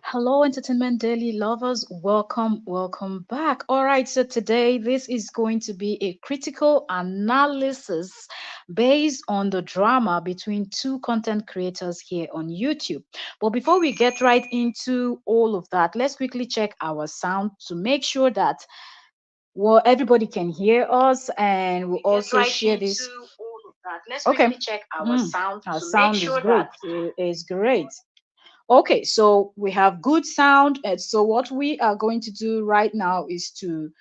Hello, Entertainment Daily lovers. Welcome back. All right, so today this is going to be a critical analysis based on the drama between two content creators here on YouTube. But before we get right into all of that, let's quickly check our sound to make sure that everybody can hear us, and we'll also share this. Okay. Our sound is great. It is great. Okay, so we have good sound. And so what we are going to do right now is to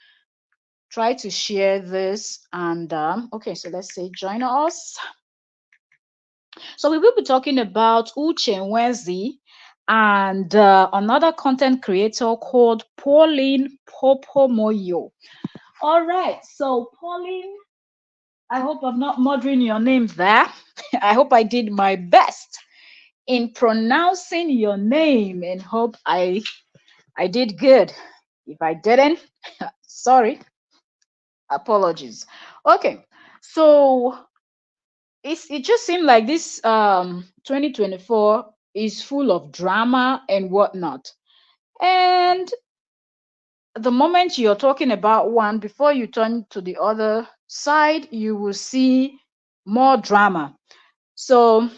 try to share this. And okay, so let's say join us. So we will be talking about Uche Nwezi and another content creator called Pauline Popomoyo. All right, so Pauline, I hope I'm not murdering your name there. I hope I did my best in pronouncing your name and hope I did good. If I didn't, sorry, apologies. Okay, so it just seemed like this 2024 is full of drama and whatnot. And the moment you're talking about one, before you turn to the other side, you will see more drama. So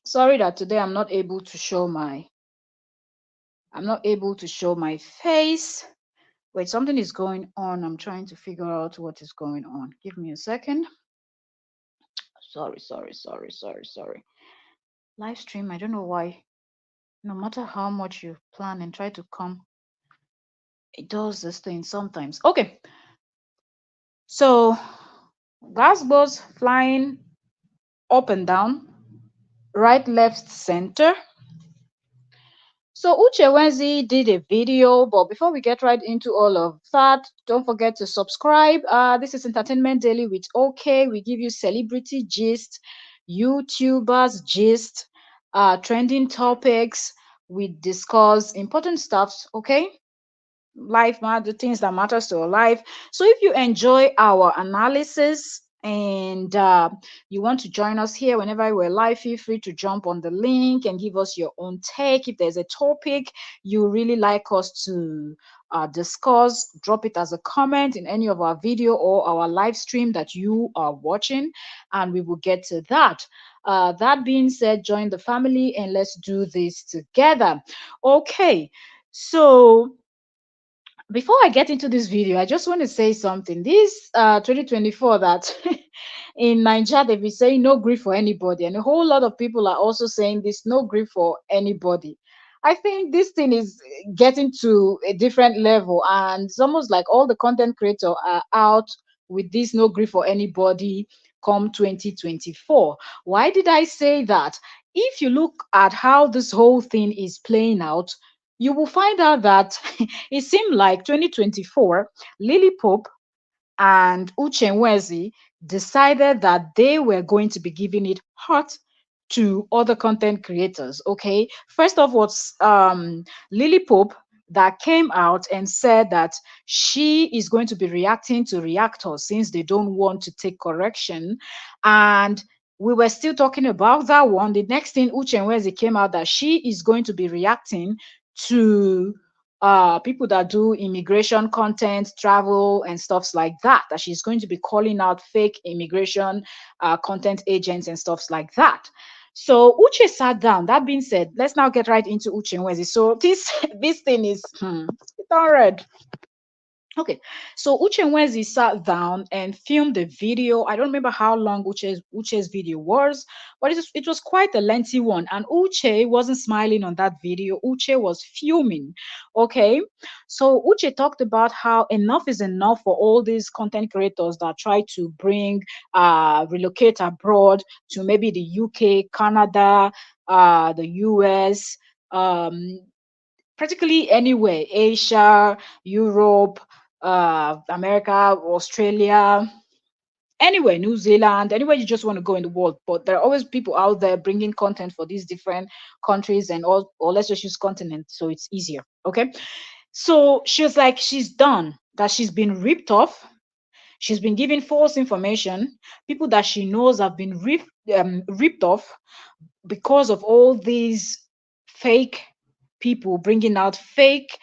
sorry that today I'm not able to show my face. Wait, something is going on. I'm trying to figure out what is going on. Give me a second. Sorry. Live stream, I don't know why. No matter how much you plan and try to come, it does this thing sometimes. Okay, so gas balls flying up and down, right, left, center. So Uche Wenzi did a video, but before we get right into all of that, don't forget to subscribe. This is Entertainment Daily with OK. We give you celebrity gist, YouTubers gist, trending topics. We discuss important stuff, okay? Life, the things that matters to our life. So if you enjoy our analysis and you want to join us here whenever we're live, feel free to jump on the link and give us your own take. If there's a topic you really like us to discuss, drop it as a comment in any of our video or our live stream that you are watching, and we will get to that. That being said, join the family and let's do this together. Okay, so before I get into this video, I just want to say something. This 2024 that in Nigeria they've been saying no grief for anybody, and a whole lot of people are also saying this no grief for anybody. I think this thing is getting to a different level, and it's almost like all the content creators are out with this no grief for anybody come 2024. Why did I say that? If you look at how this whole thing is playing out, you will find out that it seemed like 2024, Lily Pope and Uche Nwezi decided that they were going to be giving it hot to other content creators. Okay, first off was Lily Pope that came out and said that she is going to be reacting to reactors since they don't want to take correction. And we were still talking about that one. The next thing, Uche Nwezi came out that she is going to be reacting to people that do immigration content, travel, and stuffs like that. That she's going to be calling out fake immigration content agents and stuffs like that. So Uche sat down. That being said, let's now get right into Uche Nwezi. So this this thing is it's all red. Okay, so Uche Nwezi sat down and filmed a video. I don't remember how long Uche's video was, but it was quite a lengthy one. And Uche wasn't smiling on that video. Uche was fuming. Okay, so Uche talked about how enough is enough for all these content creators that try to bring relocate abroad to maybe the UK, Canada, the US, practically anywhere, Asia, Europe, America, Australia, anywhere, New Zealand, anywhere you just want to go in the world. But there are always people out there bringing content for these different countries and all, or let's just use continent so it's easier. Okay. So she was like, she's done, that she's been ripped off. She's been given false information. People that she knows have been ripped off because of all these fake people bringing out fake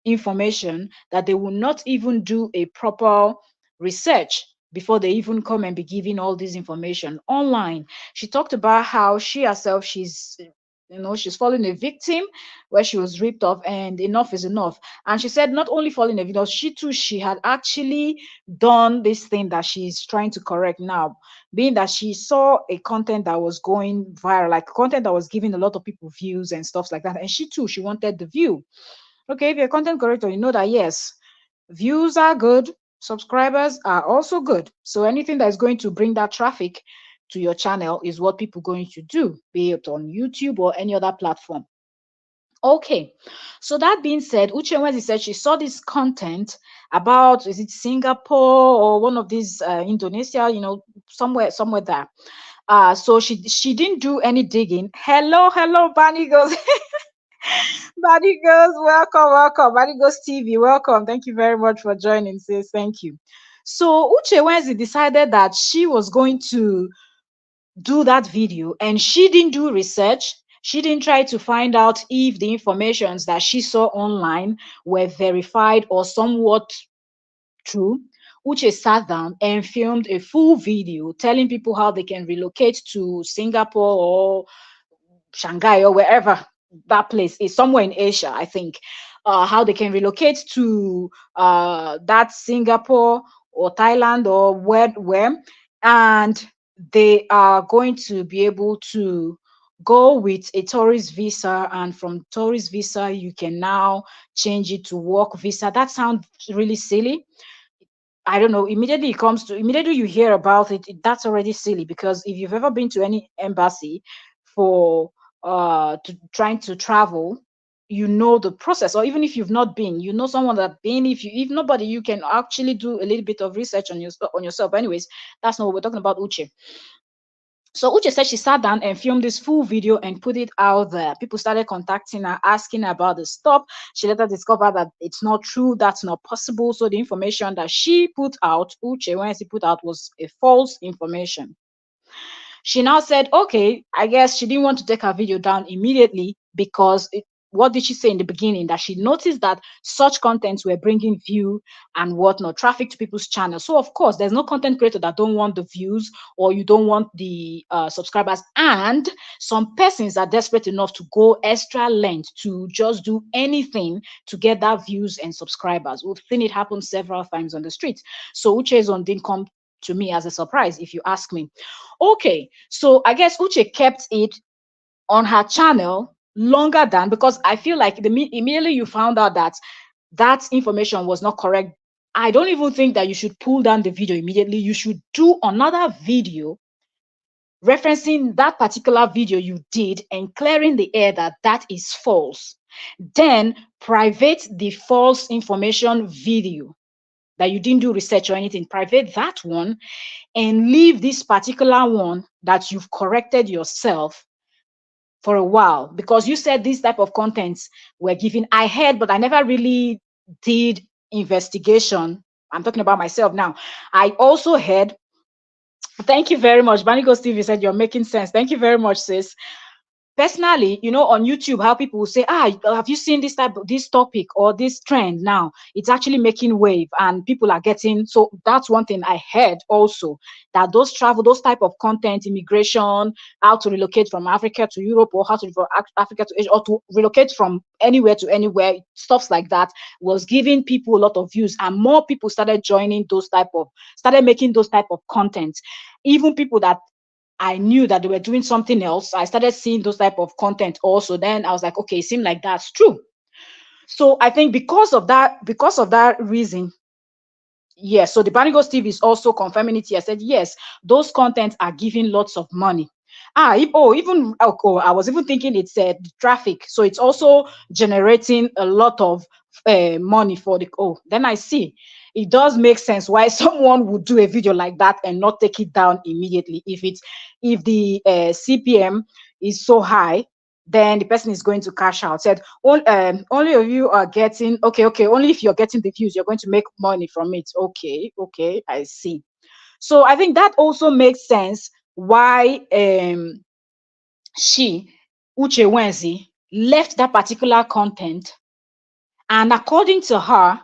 information that they will not even do a proper research before they even come and be giving all this information online. She talked about how she herself, she's fallen a victim where she was ripped off, and enough is enough. And she said not only falling a victim, she too, she had actually done this thing that she's trying to correct now, being that she saw a content that was going viral, like content that was giving a lot of people views and stuff like that. And she too, she wanted the view. Okay, if you're a content creator, you know that yes, views are good, subscribers are also good. So anything that is going to bring that traffic to your channel is what people are going to do, be it on YouTube or any other platform. Okay, so that being said, Uche Wenzi said she saw this content about, is it Singapore or one of these Indonesia, somewhere there. So she didn't do any digging. Hello, Bunny Girls. Bunny Girls, welcome. Bunny Girls TV, welcome. Thank you very much for joining, sis. Thank you. So Uche Wenzi decided that she was going to do that video, and she didn't do research. She didn't try to find out if the informations that she saw online were verified or somewhat true. Uche sat down and filmed a full video telling people how they can relocate to Singapore or Shanghai or wherever that place is, somewhere in Asia, I think. How they can relocate to that Singapore or Thailand or where, and they are going to be able to go with a tourist visa, and from tourist visa you can now change it to work visa. That sounds really silly. I don't know. Immediately you hear about it, that's already silly, because if you've ever been to any embassy for trying to travel, you know the process. Or even if you've not been, you know someone that been. If nobody, you can actually do a little bit of research on yourself. Anyways, that's not what we're talking about, Uche. So Uche said she sat down and filmed this full video and put it out there. People started contacting her, asking her about the stuff. She later discovered that it's not true, that's not possible. So the information that she put out, Uche, when she put out, was a false information. She now said, okay, I guess she didn't want to take her video down immediately because what did she say in the beginning? That she noticed that such contents were bringing view and whatnot, traffic to people's channels. So of course, there's no content creator that don't want the views or you don't want the subscribers. And some persons are desperate enough to go extra length to just do anything to get that views and subscribers. We've seen it happen several times on the streets. So Uche's on didn't come to me as a surprise, if you ask me. Okay, so I guess Uche kept it on her channel longer than, because I feel like immediately you found out that that information was not correct, I don't even think that you should pull down the video immediately. You should do another video referencing that particular video you did and clearing the air that that is false. Then private the false information video that you didn't do research or anything, private that one, and leave this particular one that you've corrected yourself for a while, because you said these type of contents were given. I heard, but I never really did investigation. I'm talking about myself now. I also heard, thank you very much. Banigos TV said you're making sense. Thank you very much, sis. Personally, on YouTube, how people will say, have you seen this topic or this trend now? It's actually making wave and people are getting. So that's one thing I heard also, that those type of content, immigration, how to relocate from Africa to Europe, or how to from Africa to Asia, or to relocate from anywhere to anywhere, stuff like that, was giving people a lot of views, and more people started making those type of content. Even people that I knew that they were doing something else, I started seeing those type of content also. Then I was like, okay, it seemed like that's true. So I think because of that reason, yes. So the Banigos TV is also confirming it here. I said, yes, those contents are giving lots of money. I was even thinking it's traffic. So it's also generating a lot of money for the, then I see. It does make sense why someone would do a video like that and not take it down immediately. If the CPM is so high, then the person is going to cash out. Said, only of you are getting, okay, only if you're getting the views, you're going to make money from it. Okay, I see. So I think that also makes sense why Uche Wenzi, left that particular content, and according to her,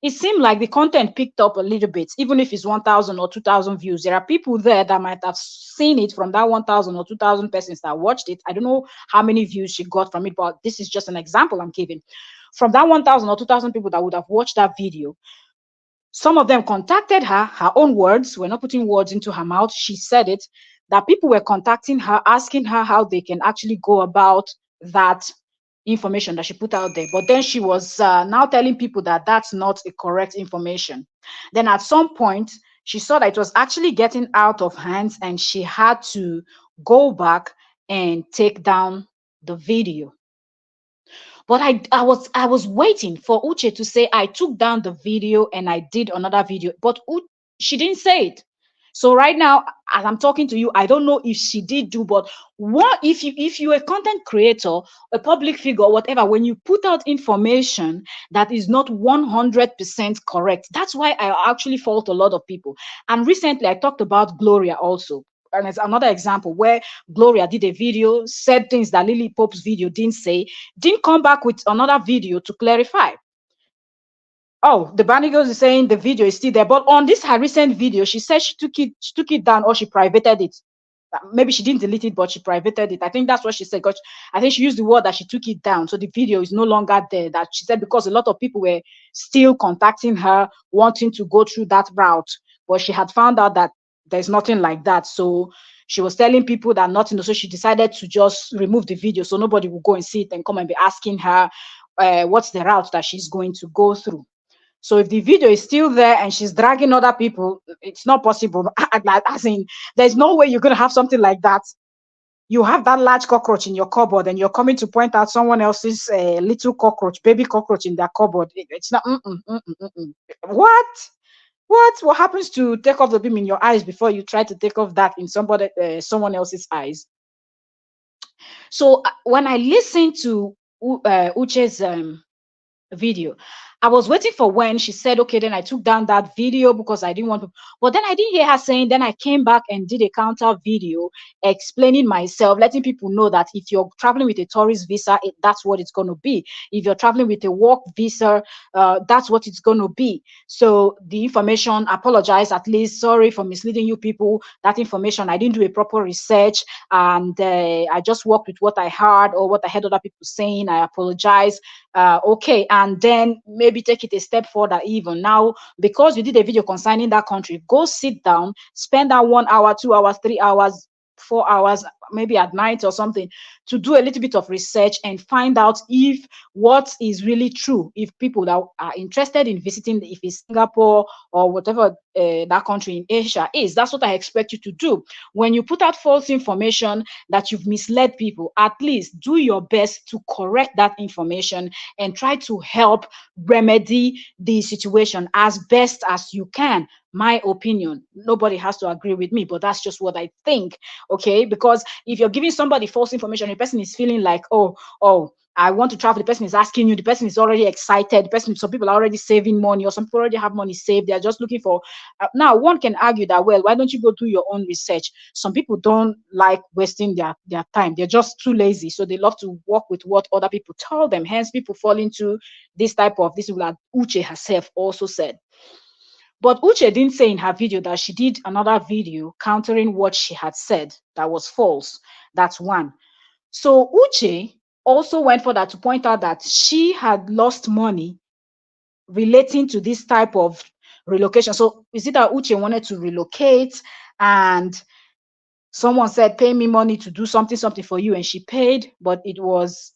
it seemed like the content picked up a little bit, even if it's 1,000 or 2,000 views. There are people there that might have seen it from that 1,000 or 2,000 persons that watched it. I don't know how many views she got from it, but this is just an example I'm giving. From that 1,000 or 2,000 people that would have watched that video, some of them contacted her, her own words. We're not putting words into her mouth. She said it, that people were contacting her, asking her how they can actually go about that information that she put out there. But then she was now telling people that that's not the correct information. Then at some point, she saw that it was actually getting out of hands and she had to go back and take down the video. But I was waiting for Uche to say I took down the video and I did another video, but she didn't say it. So right now, as I'm talking to you, I don't know if she did do, but what if you're a content creator, a public figure, whatever, when you put out information that is not 100% correct, that's why I actually fault a lot of people. And recently I talked about Gloria also. And it's another example where Gloria did a video, said things that Lily Pope's video didn't say, didn't come back with another video to clarify. Oh, the Barney Girls is saying the video is still there, but on this her recent video, she said she took it down or she privated it. Maybe she didn't delete it, but she privated it. I think that's what she said. Because I think she used the word that she took it down, so the video is no longer there. That she said because a lot of people were still contacting her, wanting to go through that route, but she had found out that there's nothing like that. So she was telling people that nothing. So she decided to just remove the video, so nobody will go and see it and come and be asking her what's the route that she's going to go through. So if the video is still there and she's dragging other people, it's not possible. As in, there's no way you're going to have something like that. You have that large cockroach in your cupboard and you're coming to point out someone else's little cockroach, baby cockroach in their cupboard. It's not. What? What happens to take off the beam in your eyes before you try to take off that in someone else's eyes? So when I listened to Uche's video, I was waiting for when she said, okay, then I took down that video because I didn't want to, but then I didn't hear her saying, then I came back and did a counter video explaining myself, letting people know that if you're traveling with a tourist visa, that's what it's going to be. If you're traveling with a work visa, that's what it's going to be. So the information, apologize, at least, sorry for misleading you people. That information, I didn't do a proper research and I just worked with what I heard or what I heard other people saying. I apologize. Okay, and then maybe take it a step further. Even now, because you did a video concerning that country, go sit down, spend that 1 hour, 2 hours, 3 hours, 4 hours, maybe at night or something, to do a little bit of research and find out if what is really true. If people that are interested in visiting, if it's Singapore or whatever that country in Asia is, that's what I expect you to do. When you put out false information that you've misled people, at least do your best to correct that information and try to help remedy the situation as best as you can. My opinion, nobody has to agree with me, but that's just what I think. Okay, because if you're giving somebody false information, the person is feeling like, oh, I want to travel. The person is asking you, the person is already excited. The person, some people are already saving money, or some people already have money saved. They're just looking for. Now, one can argue that, well, why don't you go do your own research? Some people don't like wasting their time. They're just too lazy. So they love to work with what other people tell them. Hence, people fall into this type of, this is what Uche herself also said. But Uche didn't say in her video that she did another video countering what she had said that was false. That's one. So Uche also went further to point out that she had lost money relating to this type of relocation. So is it that Uche wanted to relocate and someone said, pay me money to do something for you, and she paid, but it was,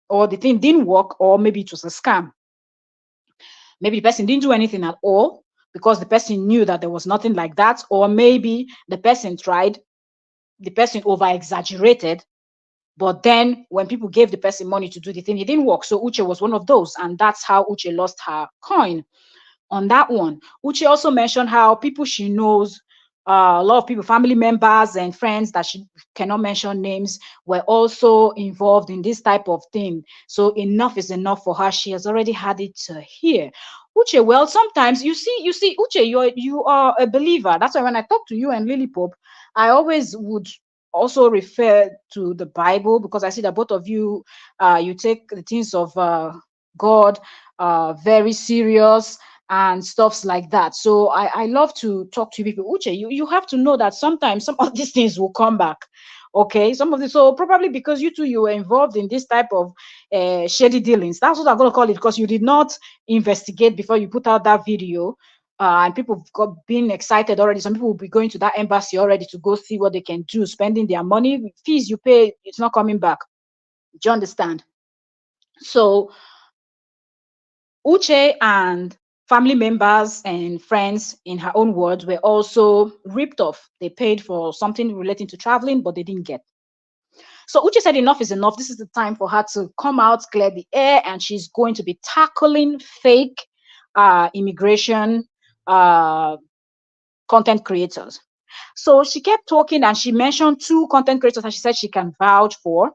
or the thing didn't work, or maybe it was a scam. Maybe the person didn't do anything at all because the person knew that there was nothing like that, or maybe the person tried, the person over exaggerated, but then when people gave the person money to do the thing, it didn't work. So Uche was one of those, and that's how Uche lost her coin on that one. Uche also mentioned how people she knows, a lot of people, family members and friends that she cannot mention names, were also involved in this type of thing. So enough is enough for her. She has already had it here. Uche, well, sometimes you see, Uche, you are a believer. That's why when I talk to you and Lily Pope, I always would also refer to the Bible, because I see that both of you, you take the things of God very serious and stuffs like that. So I love to talk to people. Uche, you have to know that sometimes some of these things will come back. Okay, some of this, so probably because you two, you were involved in this type of shady dealings. That's what I'm going to call it, because you did not investigate before you put out that video. And people have got been excited already. Some people will be going to that embassy already to go see what they can do, spending their money. Fees you pay, it's not coming back. Do you understand? So Uche and family members and friends, in her own words, were also ripped off. They paid for something relating to traveling, but they didn't get. So Uche said enough is enough. This is the time for her to come out, clear the air, and she's going to be tackling fake immigration content creators. So she kept talking and she mentioned two content creators that she said she can vouch for.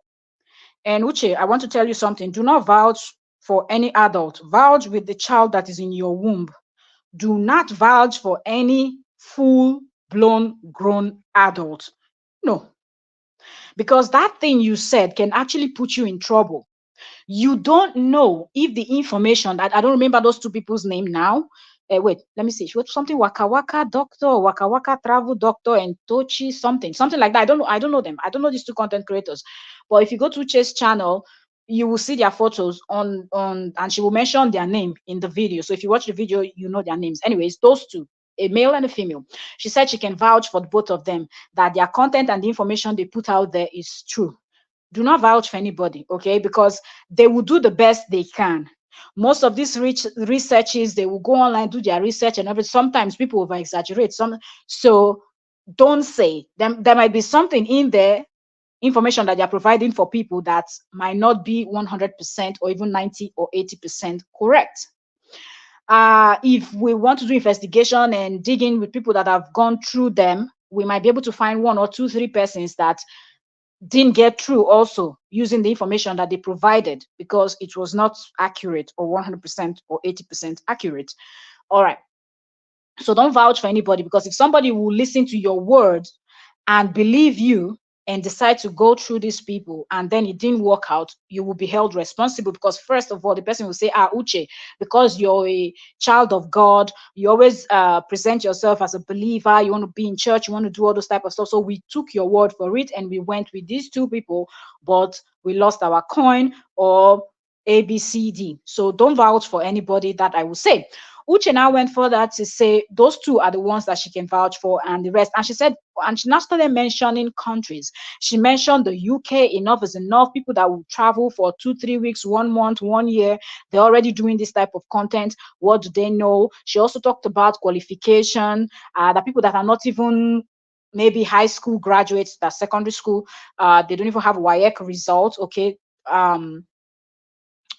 And Uche, I want to tell you something. Do not vouch for any adult. Vouch with the child that is in your womb. Do not vouch for any full-blown grown adult. No, because that thing you said can actually put you in trouble. You don't know if the information that, I don't remember those two people's name now. Wait, let me see. She wrote something Waka Waka Doctor, Waka Waka Travel Doctor, and Tochi something like that. I don't know them. I don't know these two content creators. But if you go to Chase channel, you will see their photos on, and she will mention their name in the video. So if you watch the video, you know their names. Anyways, those two, a male and a female. She said she can vouch for both of them, that their content and the information they put out there is true. Do not vouch for anybody, okay? Because they will do the best they can. Most of these researches, they will go online, do their research and everything. Sometimes people over exaggerate. So don't say them. There might be something in there, information that they're providing for people that might not be 100% or even 90 or 80% correct. If we want to do investigation and dig in with people that have gone through them, we might be able to find one or two, three persons that didn't get through also using the information that they provided, because it was not accurate or 100% or 80% accurate. All right. So don't vouch for anybody, because if somebody will listen to your words and believe you and decide to go through these people and then it didn't work out, you will be held responsible. Because first of all, the person will say, Uche, because you're a child of God, you always present yourself as a believer, you want to be in church, you want to do all those type of stuff. So we took your word for it and we went with these two people, but we lost our coin, or ABCD. So don't vouch for anybody, that I will say. Uche now went further to say those two are the ones that she can vouch for, and the rest. And she said, and she now started mentioning countries. She mentioned the UK. Enough is enough. People that will travel for 2-3 weeks, 1 month, 1 year, they're already doing this type of content. What do they know? She also talked about qualification, the people that are not even maybe high school graduates, that secondary school, they don't even have WAEC results. Okay.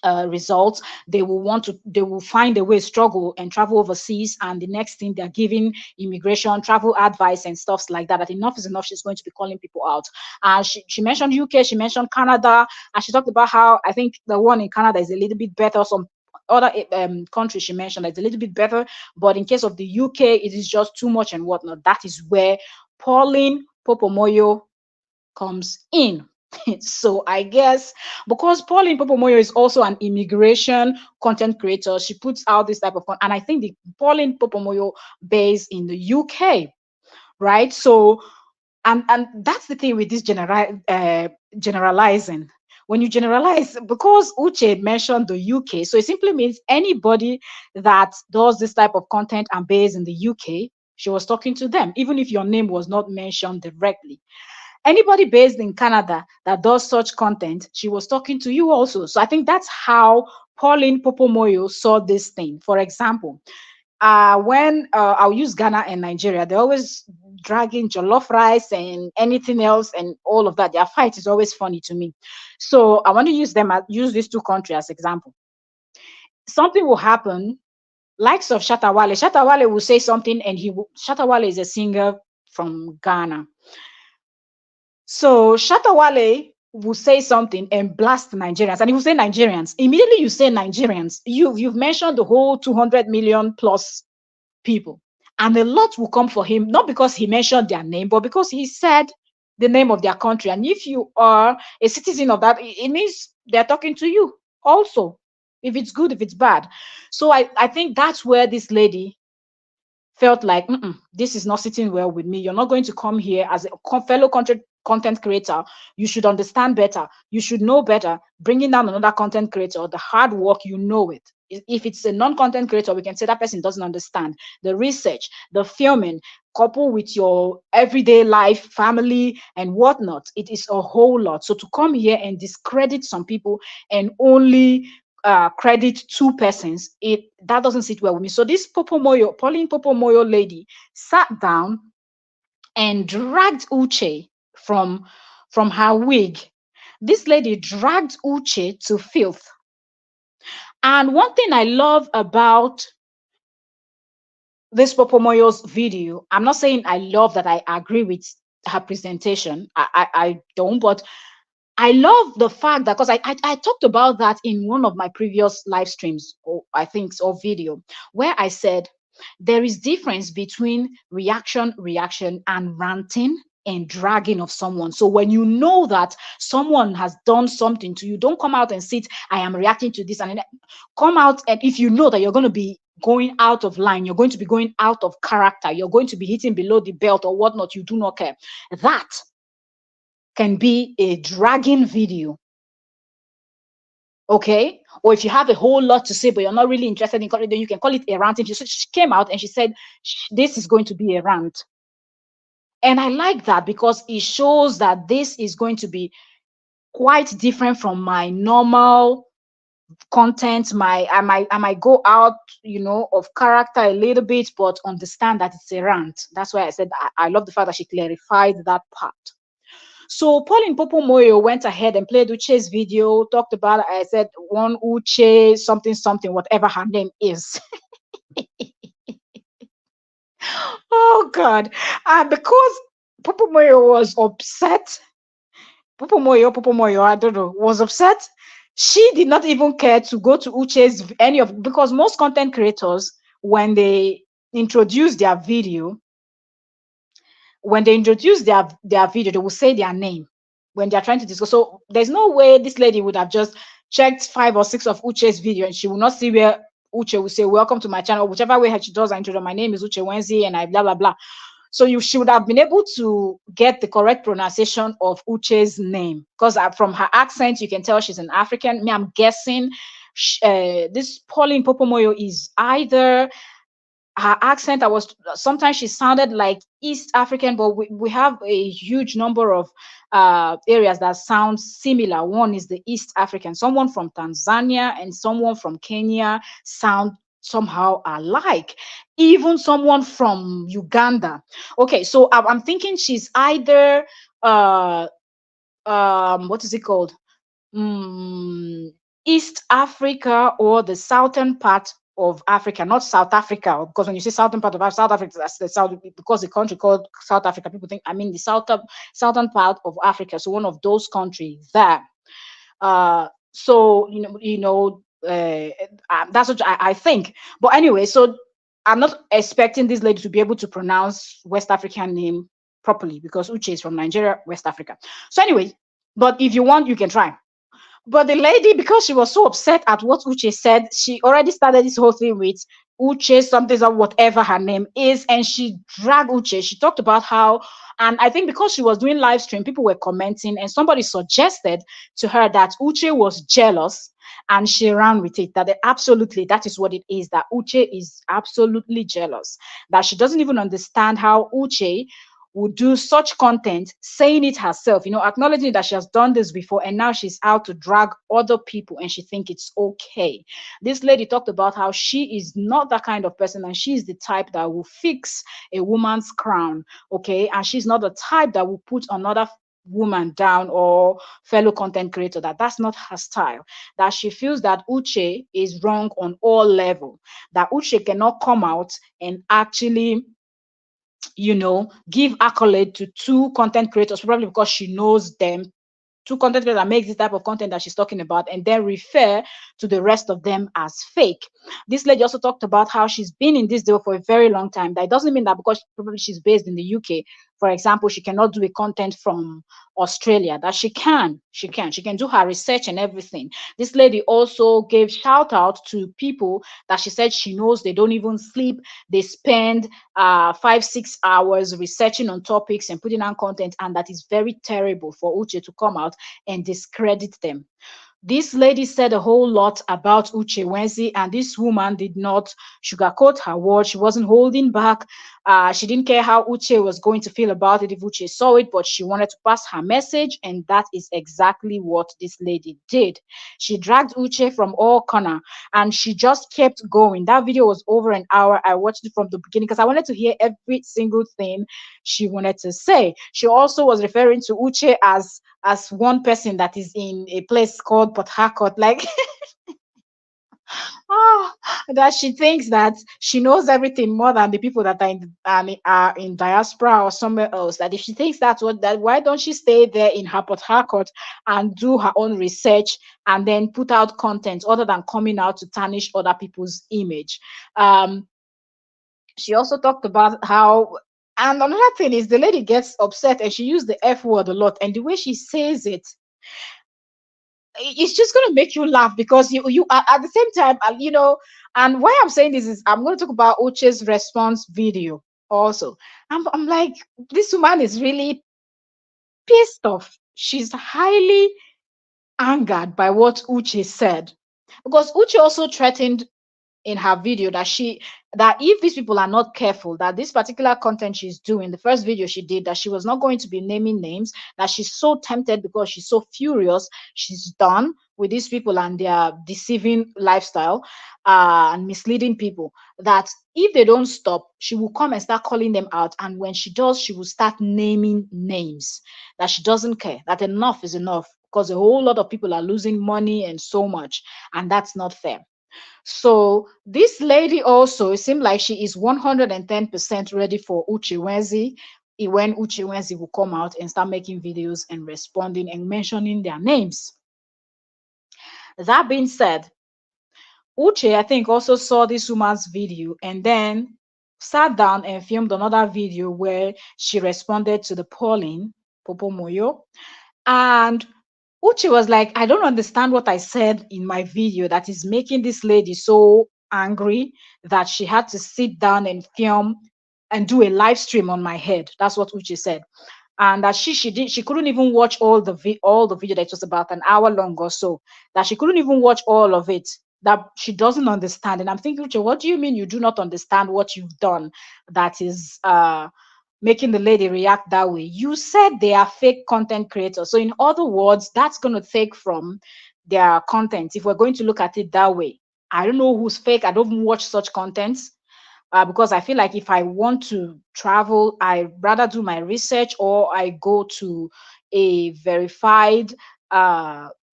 Results, they will find a way, struggle and travel overseas, and the next thing they're giving immigration travel advice and stuffs like that. That enough is enough. She's going to be calling people out. And she mentioned UK, she mentioned Canada, and she talked about how I think the one in Canada is a little bit better. Some other countries she mentioned is a little bit better, but in case of the UK, it is just too much and whatnot. That is where Pauline Popomoyo comes in. So I guess because Pauline Popomoyo is also an immigration content creator, she puts out this type of content, and I think the Pauline Popomoyo based in the UK, right? So and that's the thing with this generalizing. When you generalize, because Uche mentioned the UK, so it simply means anybody that does this type of content and based in the UK, she was talking to them, even if your name was not mentioned directly. Anybody based in Canada that does such content, she was talking to you also. So I think that's how Pauline Popomoyo saw this thing. For example, when I'll use Ghana and Nigeria, they're always dragging jollof rice and anything else and all of that. Their fight is always funny to me. So I want to use these two countries as example. Something will happen, likes of Shatawale. Shatawale will say something, and Shatawale is a singer from Ghana. So Shatawale will say something and blast Nigerians, and he will say Nigerians. Immediately you say Nigerians, you've mentioned the whole 200 million plus people, and a lot will come for him, not because he mentioned their name, but because he said the name of their country. And if you are a citizen of that, it means they're talking to you also, if it's good, if it's bad. So I think that's where this lady felt like, this is not sitting well with me. You're not going to come here as a fellow content creator. You should understand better. You should know better. Bringing down another content creator, the hard work, you know it. If it's a non-content creator, we can say that person doesn't understand the research, the filming, coupled with your everyday life, family, and whatnot. It is a whole lot. So to come here and discredit some people and only credit two persons, that doesn't sit well with me. So this Pauline Popomoyo lady sat down and dragged Uche from her wig. This lady dragged Uche to filth. And one thing I love about this Popomoyo's video, I'm not saying I love that I agree with her presentation. I don't, but I love the fact that, because I talked about that in one of my previous live streams, or I think, or video, where I said there is difference between reaction, and ranting and dragging of someone. So when you know that someone has done something to you, don't come out and sit, I am reacting to this, and come out. And if you know that you're going to be going out of line, you're going to be going out of character, you're going to be hitting below the belt or whatnot, you do not care. That can be a dragging video. Okay, or if you have a whole lot to say but you're not really interested in calling, then you can call it a rant. She came out and she said this is going to be a rant, and I like that because it shows that this is going to be quite different from my normal content. I might go out, of character a little bit, but understand that it's a rant. That's why I said I love the fact that she clarified that part. So Pauline Popomoyo went ahead and played Uche's video, talked about, I said, one Uche, something, whatever her name is. Oh, God. And because Popomoyo was upset, Popomoyo, I don't know, was upset, she did not even care to go to Uche's, because most content creators, when they introduce their video, they will say their name when they're trying to discuss. So there's no way this lady would have just checked 5 or 6 of Uche's video and she will not see where Uche will say, welcome to my channel, whichever way she does, I introduce, my name is Uche Wenzi and I blah, blah, blah. So she would have been able to get the correct pronunciation of Uche's name, because from her accent, you can tell she's an African. Me, I'm guessing this Pauline Popomoyo is either, her accent, sometimes she sounded like East African, but we have a huge number of areas that sound similar. One is the East African. Someone from Tanzania and someone from Kenya sound somehow alike. Even someone from Uganda. Okay, so I'm thinking she's either what is it called? East Africa or the southern part of Africa, not South Africa, because when you say southern part of South Africa, that's the south, because the country called South Africa, people think, I mean the southern part of Africa. So one of those countries there. So that's what I think. But anyway, so I'm not expecting this lady to be able to pronounce West African name properly, because Uche is from Nigeria, West Africa. So anyway, but if you want, you can try. But the lady, because she was so upset at what Uche said, she already started this whole thing with Uche, something or whatever her name is, and she dragged Uche. She talked about how, and I think because she was doing live stream, people were commenting, and somebody suggested to her that Uche was jealous, and she ran with it. That absolutely, that is what it is. That Uche is absolutely jealous. That she doesn't even understand how Uche would do such content, saying it herself, acknowledging that she has done this before, and now she's out to drag other people and she thinks it's okay. This lady talked about how she is not that kind of person, and she's the type that will fix a woman's crown, okay? And she's not the type that will put another woman down or fellow content creator. That's not her style. That she feels that Uche is wrong on all level. That Uche cannot come out and actually give accolade to two content creators, probably because she knows them, two content creators that make this type of content that she's talking about, and then refer to the rest of them as fake. This lady also talked about how she's been in this deal for a very long time. That doesn't mean that because probably she's based in the UK For example, she cannot do a content from Australia. That she can do her research and everything. This lady also gave shout out to people that she said she knows they don't even sleep. They spend 5 6 hours researching on topics and putting on content, and that is very terrible for Uche to come out and discredit them. This lady said a whole lot about Uche Wensi, and this woman did not sugarcoat her words. She wasn't holding back. She didn't care how Uche was going to feel about it if Uche saw it, but she wanted to pass her message, and that is exactly what this lady did. She dragged Uche from all corner, and she just kept going. That video was over an hour. I watched it from the beginning because I wanted to hear every single thing she wanted to say. She also was referring to Uche as one person that is in a place called Port Harcourt, like ah, that she thinks that she knows everything more than the people that are in diaspora or somewhere else. That if she thinks that's what that, why don't she stay there in her Port Harcourt and do her own research and then put out content other than coming out to tarnish other people's image? She also talked about how, and another thing is the lady gets upset and she used the F word a lot, and the way she says it, it's just going to make you laugh because you are at the same time, and why I'm saying this is I'm going to talk about Uche's response video also. I'm like, this woman is really pissed off. She's highly angered by what Uche said, because Uche also threatened in her video that if these people are not careful, that this particular content she's doing, the first video she did, that she was not going to be naming names, that she's so tempted because she's so furious, she's done with these people and their deceiving lifestyle and misleading people, that if they don't stop, she will come and start calling them out, and when she does, she will start naming names, that she doesn't care, that enough is enough because a whole lot of people are losing money and so much, and that's not fair. So this lady also, it seemed like she is 110% ready for Uche Wensi when Uche Wensi will come out and start making videos and responding and mentioning their names. That being said, Uche, I think, also saw this woman's video and then sat down and filmed another video where she responded to the Pauline Popo Moyo. And Uche was like, I don't understand what I said in my video that is making this lady so angry that she had to sit down and film and do a live stream on my head. That's what Uche said. And that she couldn't even watch all the video that was about an hour long or so. That she couldn't even watch all of it. That she doesn't understand. And I'm thinking, Uche, what do you mean you do not understand what you've done? That is making the lady react that way. You said they are fake content creators. So in other words, that's going to take from their content if we're going to look at it that way. I don't know who's fake. I don't watch such contents because I feel like if I want to travel, I rather do my research or I go to a verified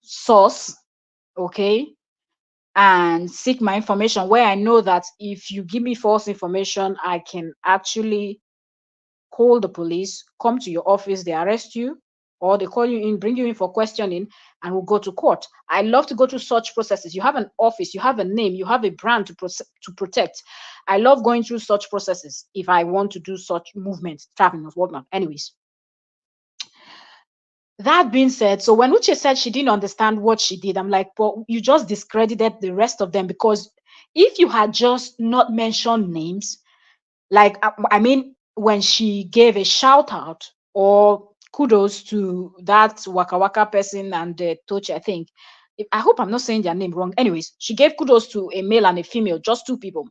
source, okay, and seek my information where I know that if you give me false information, I can actually call the police, come to your office, they arrest you, or they call you in, bring you in for questioning, and we'll go to court. I love to go through such processes. You have an office, you have a name, you have a brand to protect. I love going through such processes if I want to do such movements, traveling or whatnot. Anyways, that being said, so when Uche said she didn't understand what she did, I'm like, well, you just discredited the rest of them, because if you had just not mentioned names, like I mean, when she gave a shout out or kudos to that Waka Waka person and Tochi, I think. I hope I'm not saying their name wrong. Anyways, she gave kudos to a male and a female, just two people.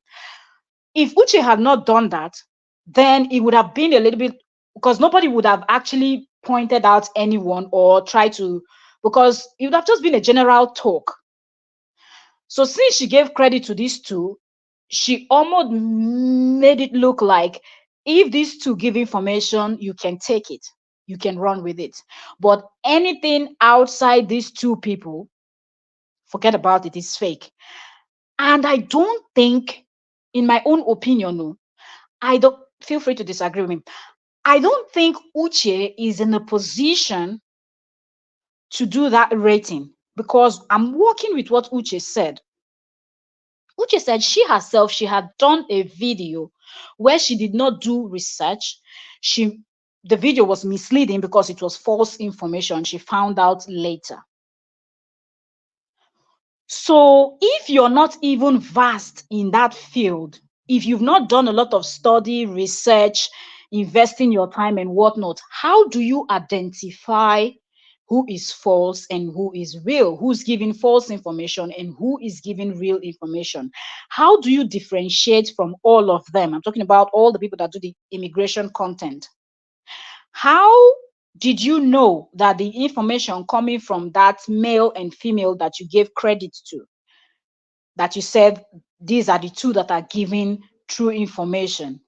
If Uche had not done that, then it would have been a little bit, because nobody would have actually pointed out anyone or tried to, because it would have just been a general talk. So since she gave credit to these two, she almost made it look like if these two give information, you can take it, you can run with it. But anything outside these two people, forget about it, it's fake. And I don't think, in my own opinion, no, I don't, feel free to disagree with me. I don't think Uche is in a position to do that rating, because I'm working with what Uche said. Uche said she herself, she had done a video where she did not do research. She the video was misleading because it was false information. She found out later. So if you're not even vast in that field, if you've not done a lot of study, research, investing your time and whatnot, how do you identify who is false and who is real? Who's giving false information and who is giving real information? How do you differentiate from all of them? I'm talking about all the people that do the immigration content. How did you know that the information coming from that male and female that you gave credit to, that you said these are the two that are giving true information,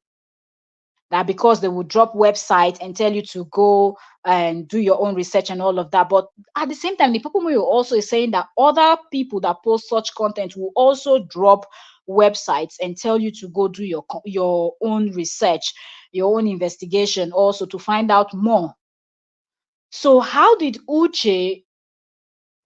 that because they will drop website and tell you to go and do your own research and all of that, but at the same time the people also is saying that other people that post such content will also drop websites and tell you to go do your own research, your own investigation also to find out more. So how did Uche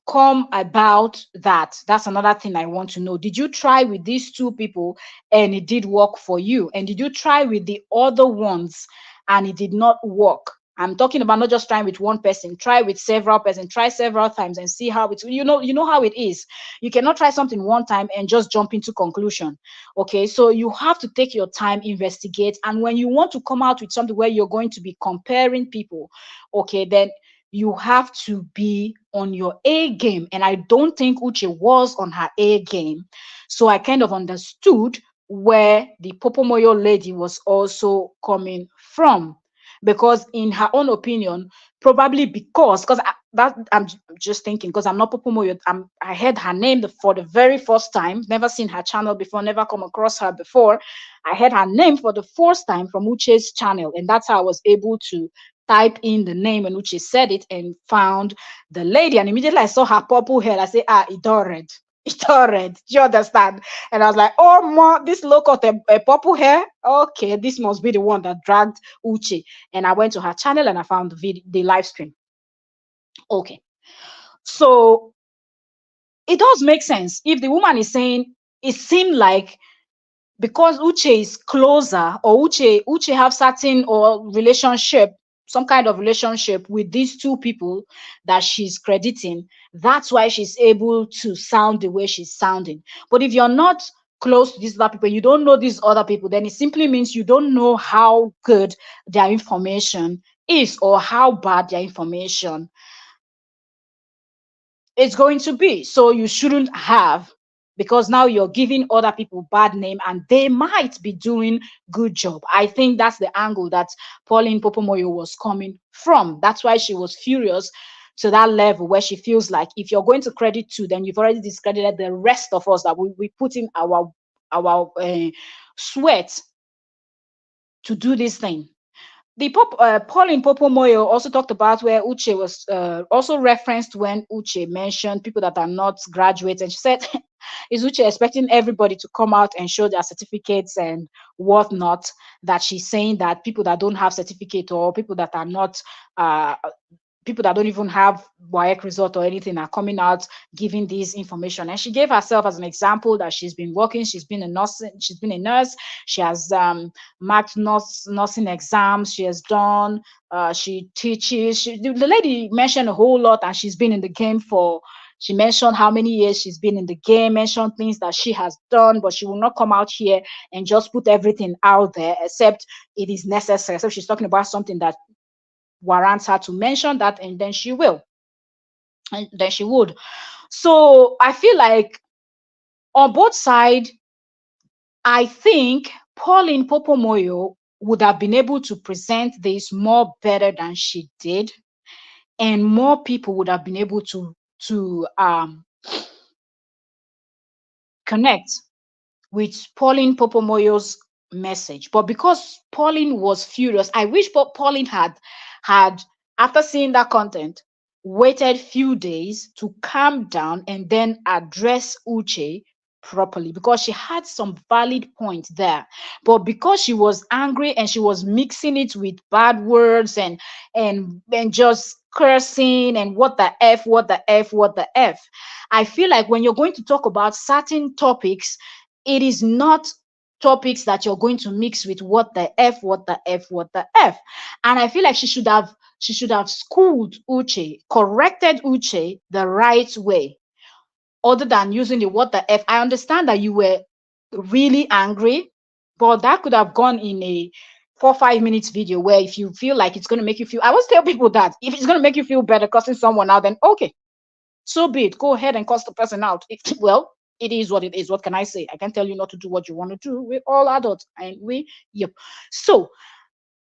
come about that? That's another thing I want to know. Did you try with these two people and it did work for you? And did you try with the other ones and it did not work? I'm talking about not just trying with one person, try with several persons, try several times and see how it's, you know how it is. You cannot try something one time and just jump into conclusion. Okay, so you have to take your time, investigate, and when you want to come out with something where you're going to be comparing people, okay, then you have to be on your A game. And I don't think Uche was on her A game. So I kind of understood where the Popomoyo lady was also coming from. Because in her own opinion, probably because I'm just thinking, because I'm not Popomoyo, I heard her name for the very first time, never seen her channel before, never come across her before. I heard her name for the first time from Uche's channel, and that's how I was able to type in the name and Uche said it and found the lady. And immediately I saw her purple hair. I said, it's all red. It's all red. Do you understand? And I was like, oh, this look at a purple hair. Okay, this must be the one that dragged Uche. And I went to her channel and I found the live stream. Okay. So it does make sense. If the woman is saying, it seemed like because Uche is closer, or Uche have certain or relationship, some kind of relationship with these two people that she's crediting, that's why she's able to sound the way she's sounding. But if you're not close to these other people, you don't know these other people, then it simply means you don't know how good their information is or how bad their information is going to be. So you shouldn't have, because now you're giving other people bad name and they might be doing good job. I think that's the angle that Pauline Popomoyo was coming from. That's why she was furious to that level where she feels like if you're going to credit two, then you've already discredited the rest of us that we put in our sweat to do this thing. The Pauline Popomoyo also talked about where Uche was also referenced when Uche mentioned people that are not graduates, and she said, "Is Uche expecting everybody to come out and show their certificates and whatnot?" That she's saying that people that don't have certificate or people that are not people that don't even have WAEC result or anything are coming out giving this information. And she gave herself as an example that she's been working, she's been a nurse, she has marked nursing exams, she has done, she teaches. The lady mentioned a whole lot, and she's been in the game for, she mentioned how many years she's been in the game, mentioned things that she has done, but she will not come out here and just put everything out there except it is necessary. So she's talking about something that warrants her to mention that, and then she will, and then she would. So I feel like on both sides, I think Pauline Popomoyo would have been able to present this more better than she did, and more people would have been able to connect with Pauline Popomoyo's message. But because Pauline was furious, I wish Pauline had after seeing that content waited few days to calm down and then address Uche properly, because she had some valid points there. But because she was angry and she was mixing it with bad words and just cursing and what the f, I feel like when you're going to talk about certain topics, it is not topics that you're going to mix with what the F, what the F, what the F. And I feel like she should have schooled Uche, corrected Uche the right way, other than using the what the F. I understand that you were really angry, but that could have gone in a 4 or 5 minutes video where if you feel like it's going to make you feel, I always tell people that if it's going to make you feel better cussing someone out, then okay, so be it. Go ahead and cuss the person out. Well, it is what it is. What can I say? I can't tell you not to do what you want to do. We're all adults, and yep. So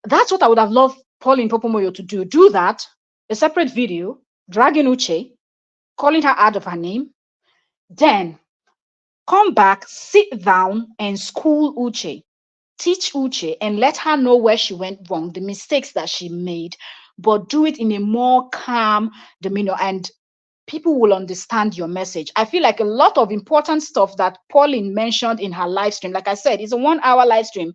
that's what I would have loved Pauline Popomoyo to do. Do that, a separate video, dragging Uche, calling her out of her name, then come back, sit down, and school Uche. Teach Uche and let her know where she went wrong, the mistakes that she made, but do it in a more calm demeanor, and people will understand your message. I feel like a lot of important stuff that Pauline mentioned in her live stream, like I said, it's a 1 hour live stream.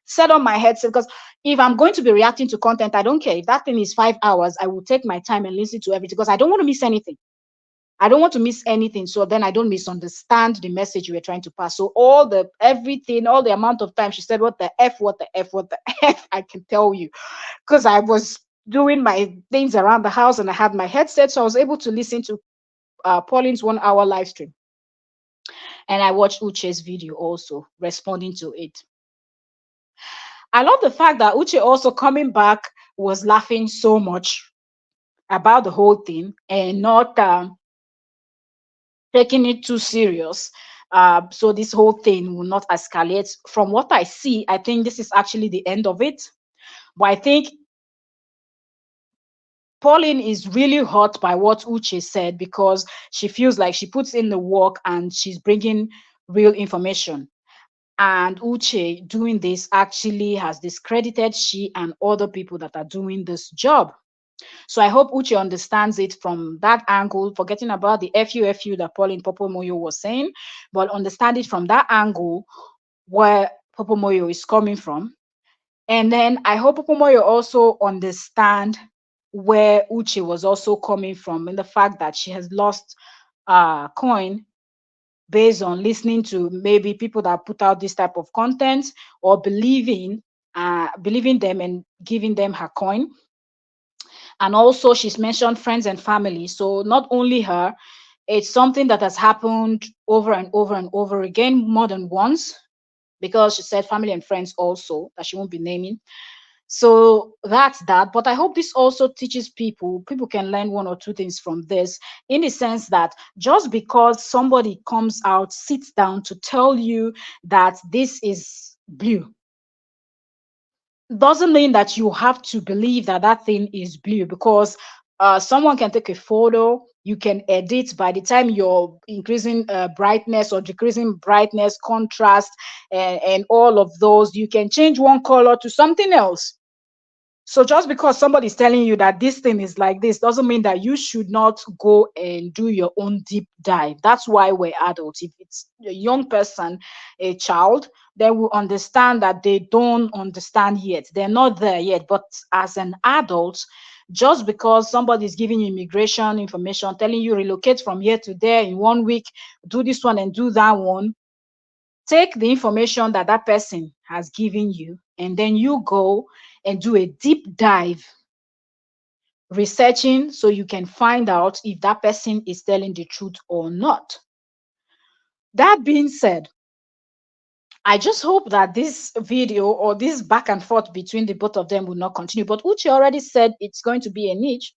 Set on my headset, because if I'm going to be reacting to content, I don't care. If that thing is 5 hours, I will take my time and listen to everything, because I don't want to miss anything. I don't want to miss anything, so then I don't misunderstand the message you were trying to pass. So all the everything, all the amount of time she said what the F, what the F, what the F, I can tell you, because I was doing my things around the house and I had my headset, so I was able to listen to Pauline's 1 hour live stream, and I watched Uche's video also responding to it. I love the fact that Uche also coming back was laughing so much about the whole thing and not taking it too serious. So this whole thing will not escalate. From what I see, I think this is actually the end of it. But I think Pauline is really hurt by what Uche said, because she feels like she puts in the work and she's bringing real information. And Uche doing this actually has discredited she and other people that are doing this job. So I hope Uche understands it from that angle, forgetting about the FU that Pauline Popomoyo was saying, but understand it from that angle where Popomoyo is coming from. And then I hope Popomoyo also understand where Uche was also coming from, in the fact that she has lost coin based on listening to maybe people that put out this type of content, or believing them and giving them her coin. And also she's mentioned friends and family. So not only her, it's something that has happened over and over and over again, more than once, because she said family and friends also that she won't be naming. So that's that. But I hope this also teaches people can learn one or two things from this, in the sense that just because somebody comes out, sits down to tell you that this is blue, doesn't mean that you have to believe that that thing is blue, because someone can take a photo, you can edit, by the time you're increasing brightness or decreasing brightness, contrast, and all of those, you can change one color to something else. So just because somebody's telling you that this thing is like this, doesn't mean that you should not go and do your own deep dive. That's why we're adults. If it's a young person, a child, they will understand that they don't understand yet. They're not there yet. But as an adult, just because somebody's giving you immigration information, telling you relocate from here to there in 1 week, do this one and do that one, take the information that that person has given you, and then you go and do a deep dive researching, so you can find out if that person is telling the truth or not. That being said, I just hope that this video or this back and forth between the both of them will not continue. But Uche already said it's going to be a niche.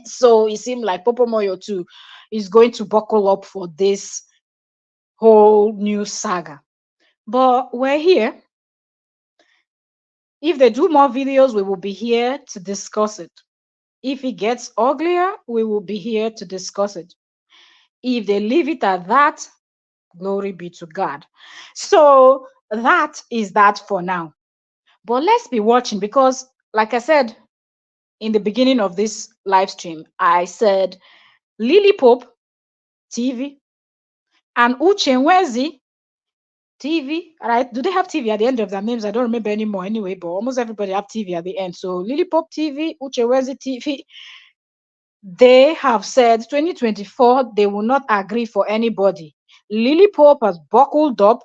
So it seemed like Popomoyo too is going to buckle up for this whole new saga. But we're here. If they do more videos, we will be here to discuss it. If it gets uglier, we will be here to discuss it. If they leave it at that, glory be to God. So that is that for now. But let's be watching, because, like I said in the beginning of this live stream, I said Lily Pope TV and Uche Nwezi TV, right? Do they have TV at the end of their names? I don't remember anymore anyway, but almost everybody have TV at the end. So Lily Pope TV, Uche Nwezi TV, they have said 2024 they will not agree for anybody. Lily Pope has buckled up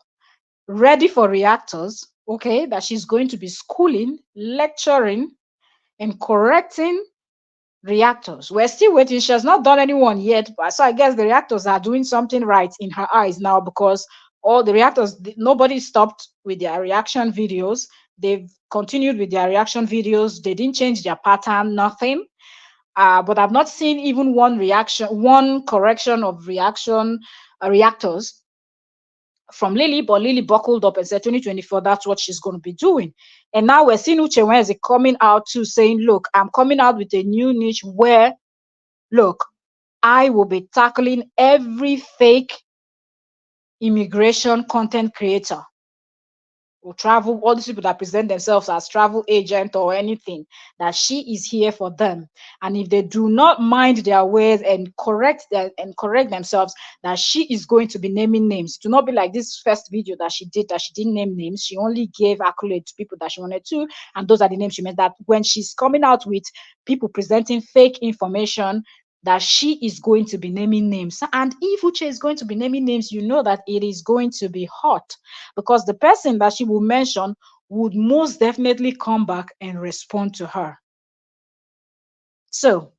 ready for reactors, okay, that she's going to be schooling, lecturing, and correcting reactors. We're still waiting. She has not done anyone yet, but so I guess the reactors are doing something right in her eyes now, because all the reactors, nobody stopped with their reaction videos. They've continued with their reaction videos. They didn't change their pattern, nothing. But I've not seen even one reaction, one correction of reactors from Lily, but Lily buckled up and said 2024, that's what she's going to be doing. And now we're seeing Uche Wenze coming out too, saying, look, I'm coming out with a new niche where, look, I will be tackling every fake immigration content creator or travel, all these people that present themselves as travel agent or anything, that she is here for them. And if they do not mind their ways and correct themselves, that she is going to be naming names. Do not be like this first video that she did, that she didn't name names. She only gave accolades to people that she wanted to, and those are the names she meant. That when she's coming out with people presenting fake information, that she is going to be naming names. And if Uche is going to be naming names, you know that it is going to be hot, because the person that she will mention would most definitely come back and respond to her. So,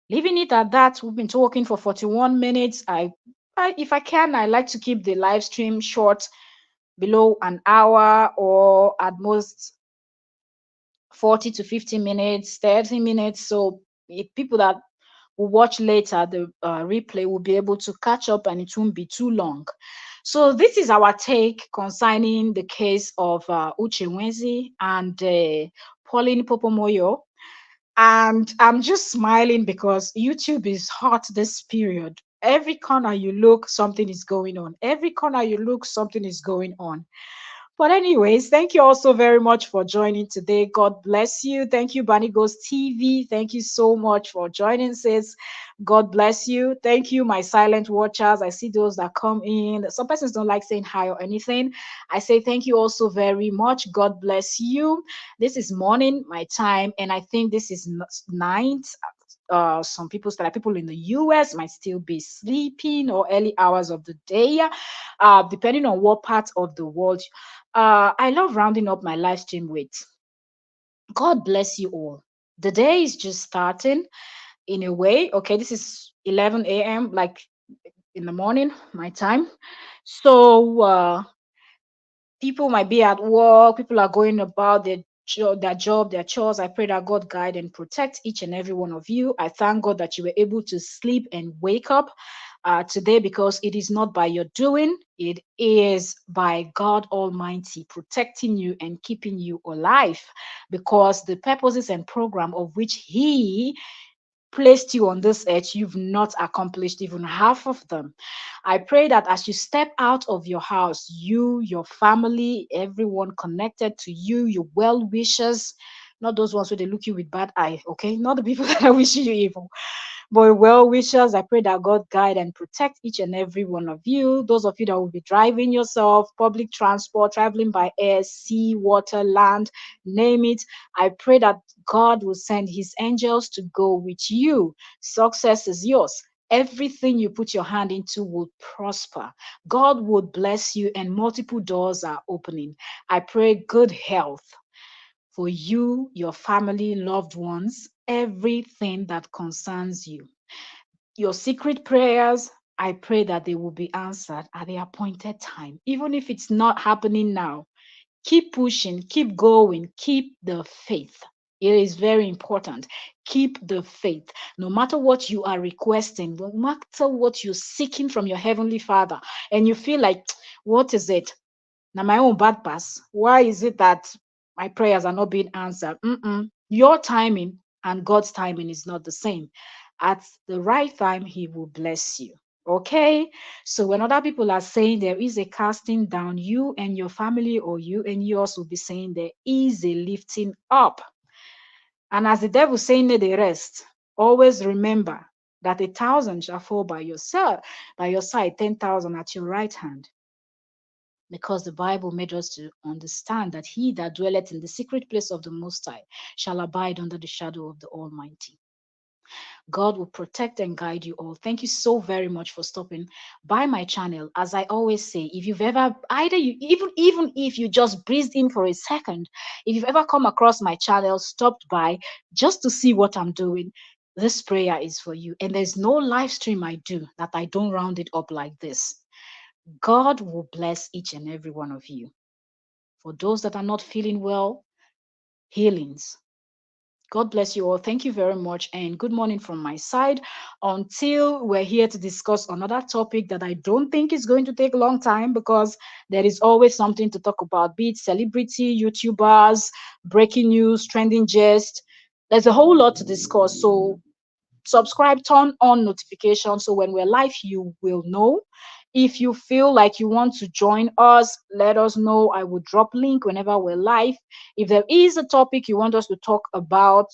leaving it at that, we've been talking for 41 minutes. If I can, I like to keep the live stream short, below an hour, or at most 40 to 50 minutes, 30 minutes. So if people that will watch later, the replay will be able to catch up and it won't be too long. So this is our take concerning the case of Uche Wenze and Pauline Popomoyo. And I'm just smiling because YouTube is hot this period. Every corner you look, something is going on. Every corner you look, something is going on. But anyways, thank you also very much for joining today. God bless you. Thank you, Bunny Ghost TV. Thank you so much for joining, sis. God bless you. Thank you, my silent watchers. I see those that come in. Some persons don't like saying hi or anything. I say thank you also very much. God bless you. This is morning, my time, and I think this is night. Some people, there are people in the US might still be sleeping, or early hours of the day, depending on what part of the world. I love rounding up my live stream with God bless you all. The day is just starting in a way. Okay, this is 11 a.m., like in the morning, my time. So, people might be at work, people are going about their job, their chores. I pray that God guide and protect each and every one of you. I thank God that you were able to sleep and wake up today, because it is not by your doing, it is by God Almighty protecting you and keeping you alive, because the purposes and program of which He placed you on this earth, you've not accomplished even half of them. I pray that as you step out of your house, you, your family, everyone connected to you, your well wishers, not those ones who they look you with bad eye, okay? Not the people that are wishing you evil, but well wishers, I pray that God guide and protect each and every one of you. Those of you that will be driving yourself, public transport, traveling by air, sea, water, land, name it. I pray that God will send His angels to go with you. Success is yours. Everything you put your hand into will prosper. God would bless you, and multiple doors are opening. I pray good health for you, your family, loved ones, everything that concerns you. Your secret prayers, I pray that they will be answered at the appointed time. Even if it's not happening now, keep pushing, keep going, keep the faith. It is very important. Keep the faith. No matter what you are requesting, no matter what you're seeking from your Heavenly Father, and you feel like, what is it? Now, my own bad pass. Why is it that my prayers are not being answered? Your timing and God's timing is not the same. At the right time, He will bless you. Okay, so when other people are saying there is a casting down, you and your family, or you and yours, will be saying there is a lifting up. And as the devil saying the rest, always remember that 1,000 shall fall by yourself, by your side, 10,000 at your right hand, because the Bible made us to understand that he that dwelleth in the secret place of the Most High shall abide under the shadow of the Almighty. God will protect and guide you all. Thank you so very much for stopping by my channel. As I always say, if you've ever either you even if you just breezed in for a second, if you've ever come across my channel, stopped by just to see what I'm doing, this prayer is for you. And there's no live stream I do that I don't round it up like this. God will bless each and every one of you. For those that are not feeling well, healings. God bless you all. Thank you very much. And good morning from my side. Until we're here to discuss another topic that I don't think is going to take a long time, because there is always something to talk about, be it celebrity, YouTubers, breaking news, trending gist. There's a whole lot to discuss. So subscribe, turn on notifications, so when we're live, you will know. If you feel like you want to join us, let us know. I will drop link whenever we're live. If there is a topic you want us to talk about,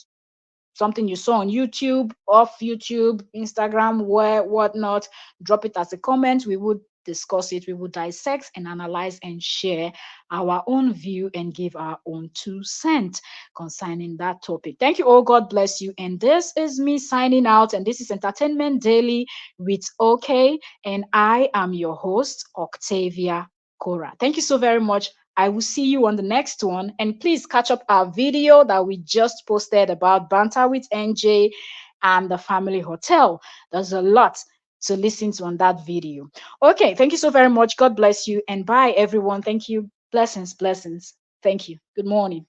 something you saw on YouTube, off YouTube, Instagram, where whatnot, drop it as a comment. We would discuss it. We would dissect and analyze and share our own view and give our own 2 cents concerning that topic. Thank you all. God bless you. And this is me signing out. And this is Entertainment Daily with OK. And I am your host, Octavia Cora. Thank you so very much. I will see you on the next one. And please catch up our video that we just posted about Banter with NJ and the Family Hotel. There's a lot to listen to on that video. Okay, thank you so very much. God bless you. And bye, everyone. Thank you. Blessings, blessings. Thank you. Good morning.